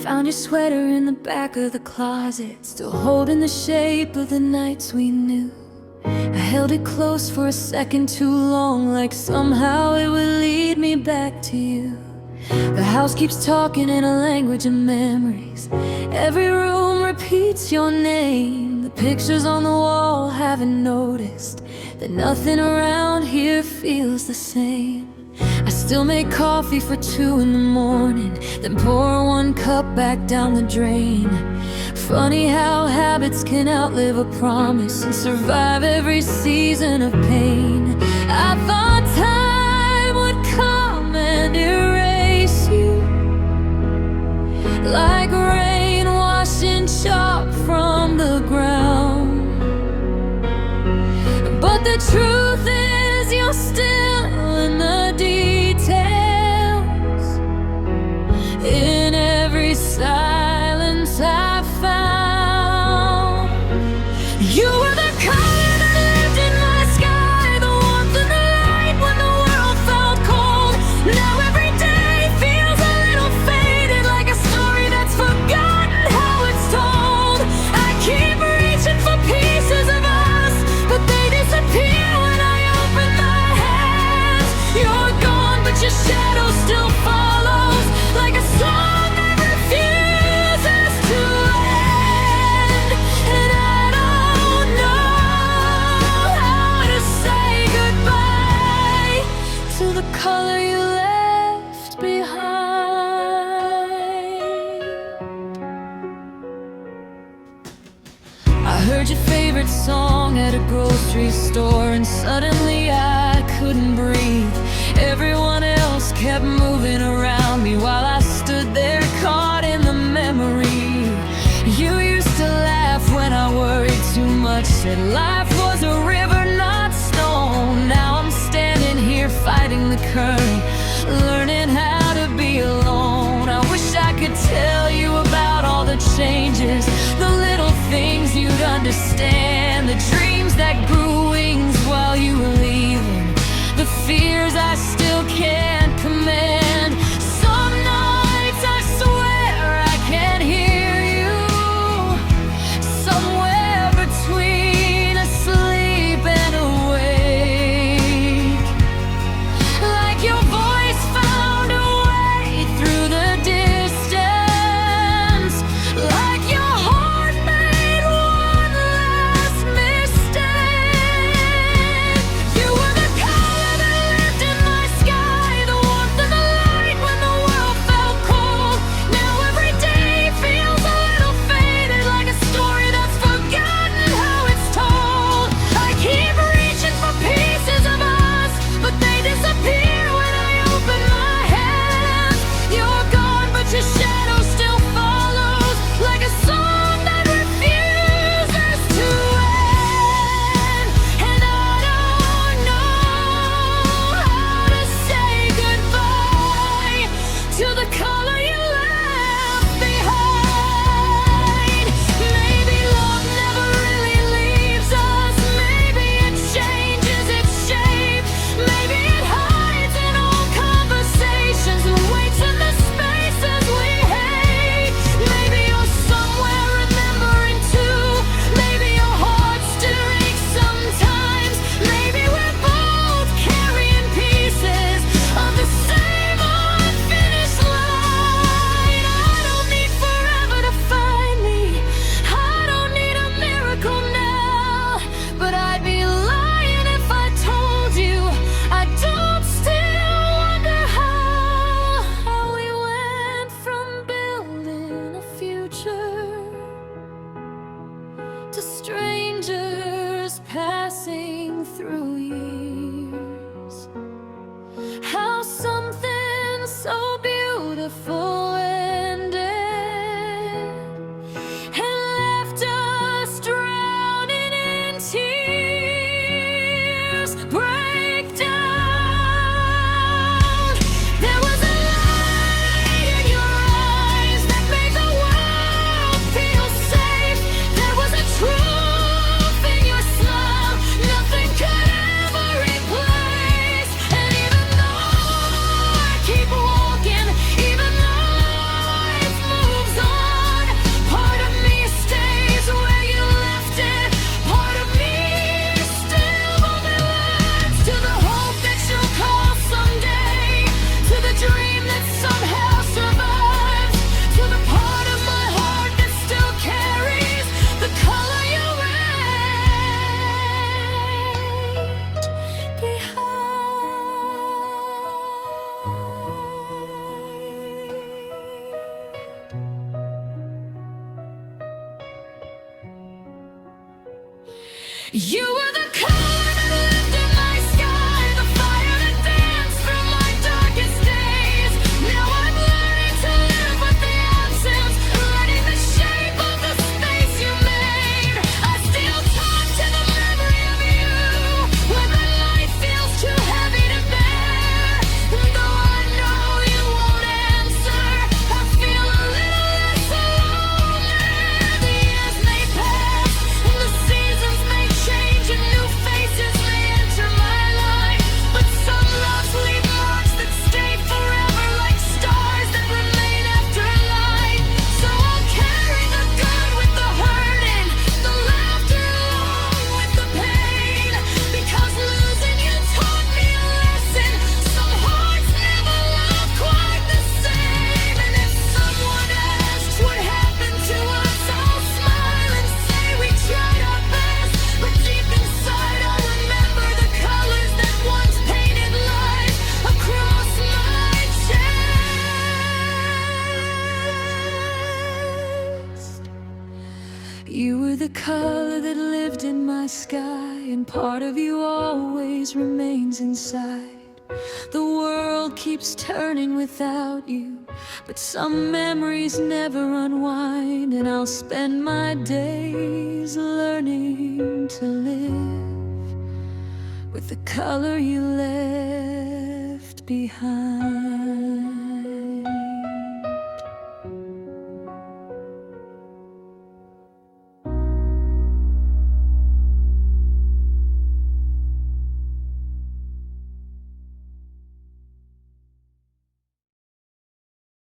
Found your sweater in the back of the closet, still holding the shape of the nights we knew. I held it close for a second too long, like somehow it would lead me back to you. The house keeps talking in a language of memories. Every room repeats your name. The pictures on the wall haven't noticed that nothing around here feels the same. I still make coffee for 2 in the morning, then pour 1 cup back down the drain. Funny how habits can outlive a promise and survive every season of pain. I thought time would come and erase you, like rain washing chalk from the ground. But the truth is you're still in the details, in every silence I found. You were the color that lived in my sky, the warmth and the light when the world felt cold. Now every day feels a little faded, like a story that's forgotten how it's told. I keep reaching for pieces of us, but they disappear when I open my hands. You're gone, but your shadow still follows, like a song that refuses to end. And I don't know how to say goodbye to the color you left behind. I heard your favorite song at a grocery store, and suddenly I couldn't breathe. Everyone else kept moving around me while I stood there caught in the memory. You used to laugh when I worried too much, said life was a river, not stone. Now I'm standing here fighting the current, learning how to be alone. I wish I could tell you about all the changes, the little things you'd understand, the dreams that grew wings while you were leaving, the fears I still can't command. Some nights I swear I can hear you, somewhere between asleep and awake, like your voice found a way through the distance, like You were the color that lived in my sky, the fire that danced through my darkest days. Now I'm learning to live with the absence, learning the shape of the space you made. I still talk to the memory of you when the light feels too heavy to bear. Though I know you won't answer, I feel a little less alone there. The years may pass and the seasons may change and new faces may enter my life, but some loves leave marks that stay forever, like stars that remain after light. So I'll carry the good with the hurting, the laughter along with the pain, because losing you taught me a lesson. Some hearts never love quite the same. And if someone asks what happened to us, I'll smile and say we tried our best, but deep inside I remember the colors that once painted life across my chest. You were the color that lived in my sky, and part of you always remains inside. The world keeps turning without you, but some memories never unwind, and I'll spend my days learning to live with the color you left behind.